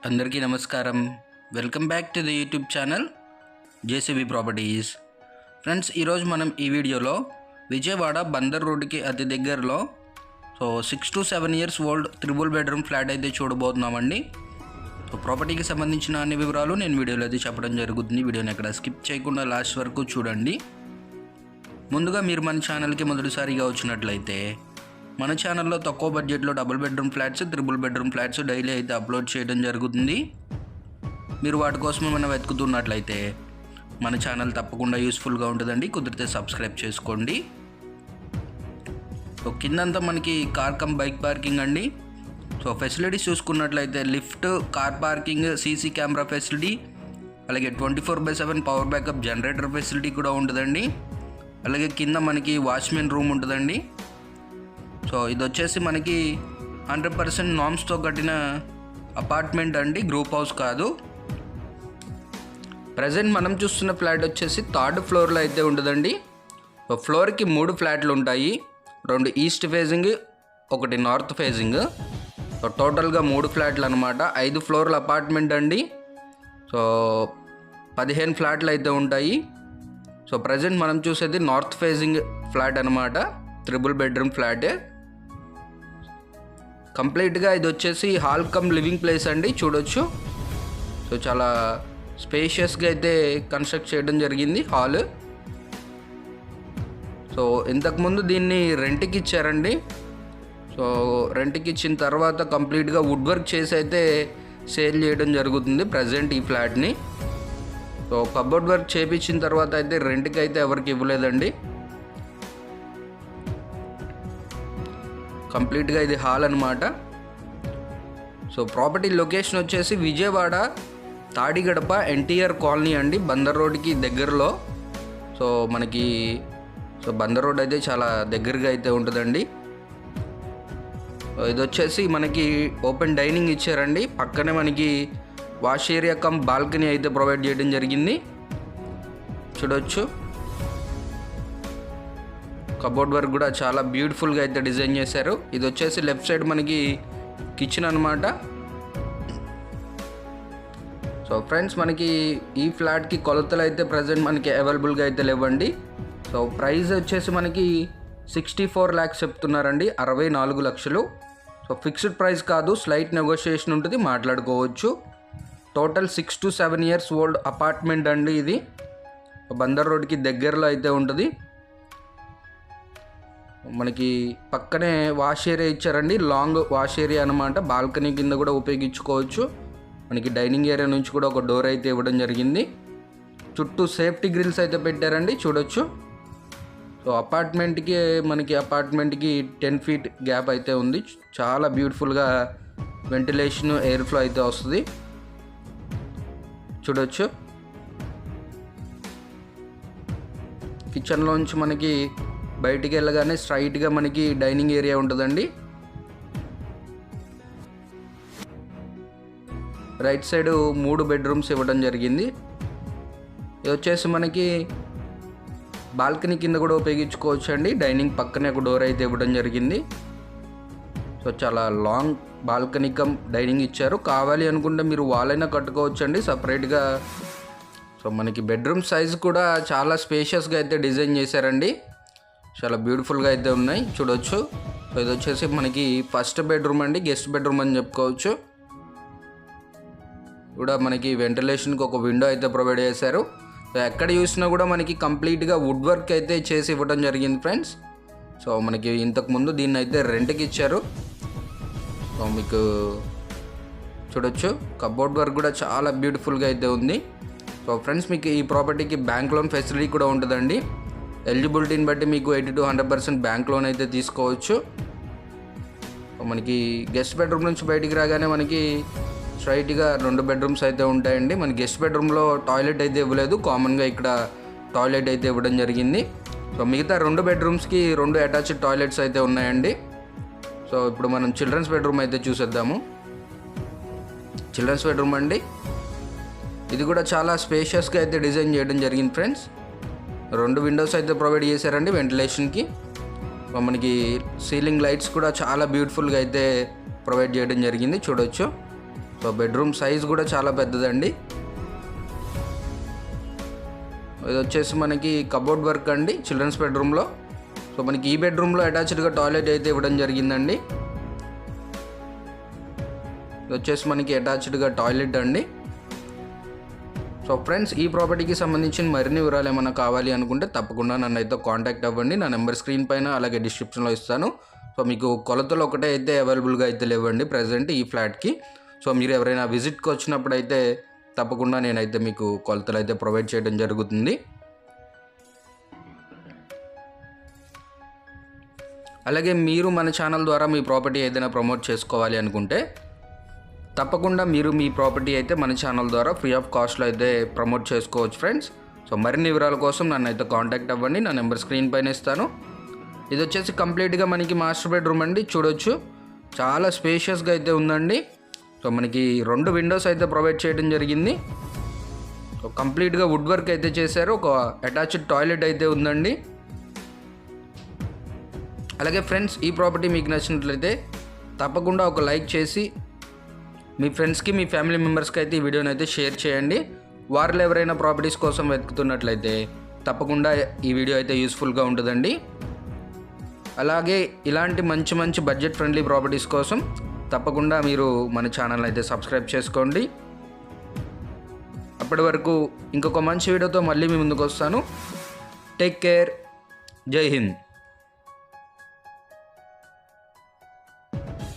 అందరికీ నమస్కారం. Welcome back to the YouTube channel JCB properties. Friends, ఈరోజు మనం ఈ వీడియోలో విజయవాడ బందర్ రోడ్డుకి అతి దగ్గరలో 6 to 7 years old 3 bedroom flat అయితే చూడబోతున్నామండి. ప్రాపర్టీకి సంబంధించిన అన్ని వివరాలు నేను వీడియోలో అయితే చెప్పడం జరుగుతుంది. వీడియోని ఎక్కడ స్కిప్ చేయకుండా లాస్ట్ వరకు చూడండి. ముందుగా మీరు మన ఛానల్కి మొదటిసారిగా వచ్చినట్లయితే మన ఛానల్లో తక్కువ బడ్జెట్లో 2 bedroom flats, 3 bedroom flats daily అయితే అప్లోడ్ చేయడం జరుగుతుంది. మీరు వాటి కోసం ఏమైనా వెతుకుతున్నట్లయితే మన ఛానల్ తప్పకుండా యూస్ఫుల్గా ఉంటుందండి. కుదిరితే సబ్స్క్రైబ్ చేసుకోండి. కిందంతా మనకి కార్ కమ్ బైక్ పార్కింగ్ అండి. ఫెసిలిటీస్ చూసుకున్నట్లయితే lift, car parking, CC camera facility, అలాగే 24/7 పవర్ బ్యాకప్ జనరేటర్ ఫెసిలిటీ కూడా ఉంటుందండి. అలాగే కింద మనకి వాచ్మెన్ రూమ్ ఉంటుందండి. ఇది వచ్చేసి మనకి 100% నామ్స్తో కట్టిన అపార్ట్మెంట్ అండి, గ్రూప్ హౌస్ కాదు. ప్రజెంట్ మనం చూస్తున్న ఫ్లాట్ వచ్చేసి 3rd ఫ్లోర్లో అయితే ఉంటుందండి. ఫ్లోర్కి 3 ఫ్లాట్లు ఉంటాయి. 2 ఈస్ట్ ఫేజింగ్, 1 నార్త్ ఫేజింగ్. టోటల్గా 3 ఫ్లాట్లు అనమాట. 5 ఫ్లోర్ల అపార్ట్మెంట్ అండి. 15 ఫ్లాట్లు అయితే ఉంటాయి. ప్రజెంట్ మనం చూసేది నార్త్ ఫేజింగ్ ఫ్లాట్ అనమాట, 3 బెడ్రూమ్ ఫ్లాట్. కంప్లీట్గా ఇది వచ్చేసి హాల్ కమ్ లివింగ్ ప్లేస్ అండి, చూడొచ్చు. చాలా స్పేషియస్గా అయితే కన్స్ట్రక్ట్ చేయడం జరిగింది హాల్. ఇంతకుముందు దీన్ని రెంట్కి ఇచ్చారండి. రెంట్కి ఇచ్చిన తర్వాత కంప్లీట్గా వుడ్ వర్క్ చేసి అయితే సేల్ చేయడం జరుగుతుంది ప్రజెంట్ ఈ ఫ్లాట్ని. కబోర్డ్ వర్క్ చేయించిన తర్వాత అయితే రెంట్కి అయితే ఎవరికి ఇవ్వలేదండి. కంప్లీట్గా ఇది హాల్ అనమాట. ప్రాపర్టీ లొకేషన్ వచ్చేసి విజయవాడ తాడిగడప ఎన్టీఆర్ కాలనీ అండి, బందర్ రోడ్కి దగ్గరలో. మనకి బందర్ రోడ్ అయితే చాలా దగ్గరగా అయితే ఉంటుందండి. ఇది వచ్చేసి మనకి ఓపెన్ డైనింగ్ ఇచ్చారండి. పక్కనే మనకి వాష్ ఏరియా కమ్ బాల్కనీ అయితే ప్రొవైడ్ చేయడం జరిగింది, చూడొచ్చు. కబోర్డ్ వర్క్ కూడా చాలా బ్యూటిఫుల్గా అయితే డిజైన్ చేశారు. ఇది వచ్చేసి లెఫ్ట్ సైడ్ మనకి కిచెన్ అనమాట. ఫ్రెండ్స్, మనకి ఈ ఫ్లాట్కి కొలతలు అయితే ప్రజెంట్ మనకి అవైలబుల్గా అయితే లేవండి. ప్రైస్ వచ్చేసి మనకి 64 lakhs చెప్తున్నారండి, 64 లక్షలు. ఫిక్స్డ్ ప్రైస్ కాదు, స్లైట్ నెగోషియేషన్ ఉంటుంది, మాట్లాడుకోవచ్చు. Total 6 to 7 years old apartment అండి ఇది. బందర్ రోడ్కి దగ్గరలో అయితే ఉంటుంది. మనకి పక్కనే వాష్ ఏరియా ఇచ్చారండి, లాంగ్ వాష్ ఏరియా అనమాట. బాల్కనీ కింద కూడా ఉపయోగించుకోవచ్చు. మనకి డైనింగ్ ఏరియా నుంచి కూడా ఒక డోర్ అయితే ఇవ్వడం జరిగింది. చుట్టూ సేఫ్టీ గ్రిల్స్ అయితే పెట్టారండి, చూడొచ్చు. అపార్ట్మెంట్కి 10 feet గ్యాప్ అయితే ఉంది. చాలా బ్యూటిఫుల్గా వెంటిలేషన్, ఎయిర్ ఫ్లో అయితే వస్తుంది, చూడొచ్చు. కిచెన్లోంచి మనకి బయటికి వెళ్ళగానే స్ట్రైట్గా మనకి డైనింగ్ ఏరియా ఉంటుందండి. రైట్ సైడ్ 3 బెడ్రూమ్స్ ఇవ్వడం జరిగింది. ఇది వచ్చేసి మనకి బాల్కనీ కింద కూడా ఉపయోగించుకోవచ్చు అండి. డైనింగ్ పక్కనే ఒక డోర్ అయితే ఇవ్వడం జరిగింది. చాలా లాంగ్ బాల్కనీ కమ్ డైనింగ్ ఇచ్చారు. కావాలి అనుకుంటే మీరు వాల్ అయినా కట్టుకోవచ్చు అండి సపరేట్గా. మనకి బెడ్రూమ్ సైజ్ కూడా చాలా స్పేషియస్గా అయితే డిజైన్ చేశారండి. చాలా బ్యూటిఫుల్గా అయితే ఉన్నాయి, చూడొచ్చు. ఇది వచ్చేసి మనకి ఫస్ట్ బెడ్రూమ్ అండి, గెస్ట్ బెడ్రూమ్ అని చెప్పుకోవచ్చు. కూడా మనకి వెంటిలేషన్కి ఒక విండో అయితే ప్రొవైడ్ చేశారు. ఎక్కడ చూసినా కూడా మనకి కంప్లీట్గా వుడ్ వర్క్ అయితే చేసి ఇవ్వడం జరిగింది ఫ్రెండ్స్. మనకి ఇంతకుముందు దీన్ని అయితే రెంట్కి ఇచ్చారు. మీకు చూడొచ్చు, కబోర్డ్ వర్క్ కూడా చాలా బ్యూటిఫుల్గా అయితే ఉంది. ఫ్రెండ్స్, మీకు ఈ ప్రాపర్టీకి బ్యాంక్ లోన్ ఫెసిలిటీ కూడా ఉంటుందండి. ఎలిజిబిలిటీని బట్టి మీకు 80 to 100% బ్యాంక్ లోన్ అయితే తీసుకోవచ్చు. మనకి గెస్ట్ బెడ్రూమ్ నుంచి బయటికి రాగానే మనకి స్ట్రైట్గా 2 బెడ్రూమ్స్ అయితే ఉంటాయండి. మన గెస్ట్ బెడ్రూమ్లో టాయిలెట్ అయితే ఇవ్వలేదు, కామన్గా ఇక్కడ టాయిలెట్ అయితే ఇవ్వడం జరిగింది. మిగతా 2 బెడ్రూమ్స్కి 2 అటాచ్డ్ టాయిలెట్స్ అయితే ఉన్నాయండి. ఇప్పుడు మనం చిల్డ్రన్స్ బెడ్రూమ్ అయితే చూసేద్దాము. చిల్డ్రన్స్ బెడ్రూమ్ అండి, ఇది కూడా చాలా స్పేషియస్గా అయితే డిజైన్ చేయడం జరిగింది ఫ్రెండ్స్. 2 విండోస్ అయితే ప్రొవైడ్ చేశారండి వెంటిలేషన్కి. మనకి సీలింగ్ లైట్స్ కూడా చాలా బ్యూటిఫుల్గా అయితే ప్రొవైడ్ చేయడం జరిగింది, చూడొచ్చు. సో బెడ్రూమ్ సైజ్ కూడా చాలా పెద్దదండి. ఇది వచ్చేసి మనకి కబోర్డ్ వర్క్ అండి చిల్డ్రన్స్ బెడ్రూమ్లో. సో మనకి ఈ బెడ్రూమ్లో అటాచ్డ్గా టాయిలెట్ అయితే ఇవ్వడం జరిగిందండి. ఇది వచ్చేసి మనకి అటాచ్డ్గా టాయిలెట్ అండి. సో ఫ్రెండ్స్, ఈ ప్రాపర్టీకి సంబంధించిన మరిన్ని వివరాలు ఏమైనా కావాలి అనుకుంటే తప్పకుండా నన్ను అయితే కాంటాక్ట్ అవ్వండి. నా నెంబర్ స్క్రీన్ పైన అలాగే డిస్క్రిప్షన్లో ఇస్తాను. సో మీకు కొలతలు ఒకటే అయితే అవైలబుల్గా అయితే లేవండి ప్రజెంట్ ఈ ఫ్లాట్కి. సో మీరు ఎవరైనా విజిట్కి వచ్చినప్పుడు అయితే తప్పకుండా నేనైతే మీకు కొలతలు అయితే ప్రొవైడ్ చేయడం జరుగుతుంది. అలాగే మీరు మన ఛానల్ ద్వారా మీ ప్రాపర్టీ ఏదైనా ప్రమోట్ చేసుకోవాలి అనుకుంటే తప్పకుండా మీరు మీ ప్రాపర్టీ అయితే మన ఛానల్ ద్వారా ఫ్రీ ఆఫ్ కాస్ట్లో అయితే ప్రమోట్ చేసుకోవచ్చు ఫ్రెండ్స్. సో మరిన్ని వివరాల కోసం నన్ను అయితే కాంటాక్ట్ అవ్వండి. నా నెంబర్ స్క్రీన్ పైన ఇస్తాను. ఇది వచ్చేసి కంప్లీట్గా మనకి మాస్టర్ బెడ్రూమ్ అండి. చూడొచ్చు, చాలా స్పేషియస్గా అయితే ఉందండి. సో మనకి 2 విండోస్ అయితే ప్రొవైడ్ చేయడం జరిగింది. సో కంప్లీట్గా వుడ్ వర్క్ అయితే చేశారు. ఒక అటాచ్డ్ టాయిలెట్ అయితే ఉందండి. అలాగే ఫ్రెండ్స్, ఈ ప్రాపర్టీ మీకు నచ్చినట్లయితే తప్పకుండా ఒక లైక్ చేసి మీ ఫ్రెండ్స్కి మీ ఫ్యామిలీ మెంబర్స్కి అయితే ఈ వీడియోని అయితే షేర్ చేయండి. వారిలో ఎవరైనా ప్రాపర్టీస్ కోసం వెతుకుతున్నట్లయితే తప్పకుండా ఈ వీడియో అయితే యూస్ఫుల్గా ఉంటుందండి. అలాగే ఇలాంటి మంచి బడ్జెట్ ఫ్రెండ్లీ ప్రాపర్టీస్ కోసం తప్పకుండా మీరు మన ఛానల్ అయితే సబ్స్క్రైబ్ చేసుకోండి. అప్పటి వరకు ఇంకొక మంచి వీడియోతో మళ్ళీ మీ ముందుకు వస్తాను. Take care. జై హింద్.